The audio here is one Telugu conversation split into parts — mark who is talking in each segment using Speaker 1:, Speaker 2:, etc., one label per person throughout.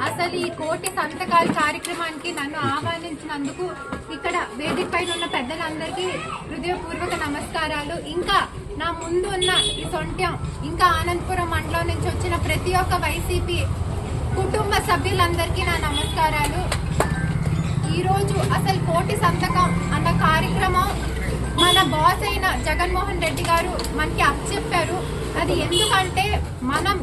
Speaker 1: అసలు ఈ కోటి సంతకాల కార్యక్రమానికి నన్ను ఆహ్వానించినందుకు ఇక్కడ వేదిక పైన ఉన్న పెద్దలందరికీ హృదయపూర్వక నమస్కారాలు. ఇంకా నా ముందు ఉన్న ఈ సొంట్యం ఇంకా ఆనందపురం మండలం నుంచి వచ్చిన ప్రతి ఒక్క వైసీపీ కుటుంబ సభ్యులందరికీ నా నమస్కారాలు. ఈరోజు అసలు కోటి సంతకం అన్న కార్యక్రమం మన బాస్ అయిన జగన్మోహన్ రెడ్డి గారు మనకి అప్పచెప్పారు. అది ఎందుకంటే మనం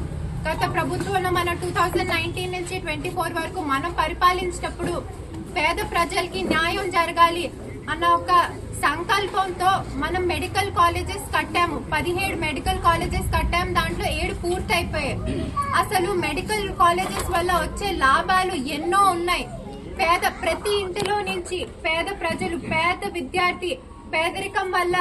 Speaker 1: గత ప్రభుత్వంలో మనం 2019 నుంచి 24 వరకు మనం పరిపాలించినప్పుడు పేద ప్రజలకి న్యాయం జరగాలి అన్న ఒక సంకల్పంతో మనం మెడికల్ కాలేజెస్ కట్టాము. 17 మెడికల్ కాలేజెస్ కట్టాము. దాంట్లో 7 పూర్తి అయిపోయాయి. అసలు మెడికల్ కాలేజెస్ వల్ల వచ్చే లాభాలు ఎన్నో ఉన్నాయి. ప్రతి ఇంటిలో నుంచి పేద ప్రజలు, పేద విద్యార్థి పేదరికం వల్ల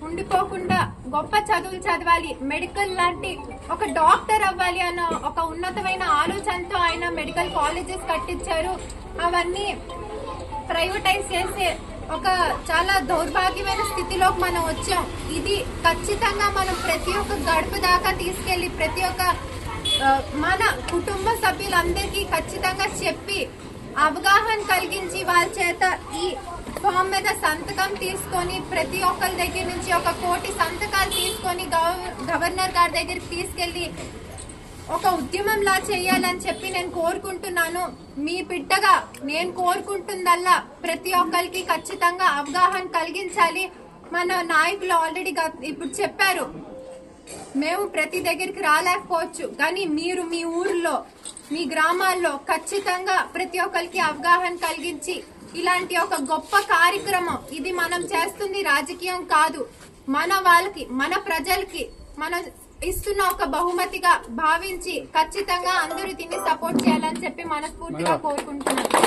Speaker 1: ఉండిపోకుండా గొప్ప చదువులు చదవాలి, మెడికల్ లాంటి ఒక డాక్టర్ అవ్వాలి అన్న ఒక ఉన్నతమైన ఆలోచనతో ఆయన మెడికల్ కాలేజెస్ కట్టించారు. అవన్నీ ప్రైవేటైజ్ చేసే ఒక చాలా దౌర్భాగ్యమైన స్థితిలోకి మనం వచ్చాం. ఇది ఖచ్చితంగా మనం ప్రతి ఒక్క గడప దాకా తీసుకెళ్లి ప్రతి ఒక్క మన కుటుంబ సభ్యులందరికీ ఖచ్చితంగా చెప్పి అవగాహన కలిగించి వాళ్ళ చేత ఈ ఫామ్ మీద సంతకం తీసుకొని ప్రతి ఒక్కరి దగ్గర నుంచి 1 కోటి సంతకాలు తీసుకొని గవర్నర్ గారి దగ్గరికి తీసుకెళ్లి ఒక ఉద్యమంలా చేయాలని చెప్పి నేను కోరుకుంటున్నాను. మీ బిడ్డగా నేను కోరుకుంటుందల్లా ప్రతి ఒక్కరికి ఖచ్చితంగా అవగాహన కలిగించాలి. మన నాయకులు ఆల్రెడీ ఇప్పుడు చెప్పారు, మేము ప్రతి దగ్గరికి రాలేకపోవచ్చు, కానీ మీరు మీ ఊర్లో మీ గ్రామాల్లో ఖచ్చితంగా ప్రతి ఒక్కరికి అవగాహన కలిగించి ఇలాంటి ఒక గొప్ప కార్యక్రమం, ఇది మనం చేస్తుంది రాజకీయం కాదు, మన వాళ్ళకి మన ప్రజలకి మనం ఇస్తున్న ఒక బహుమతిగా భావించి ఖచ్చితంగా అందరూ దీన్ని సపోర్ట్ చేయాలని చెప్పి మనస్ఫూర్తిగా కోరుకుంటున్నాను.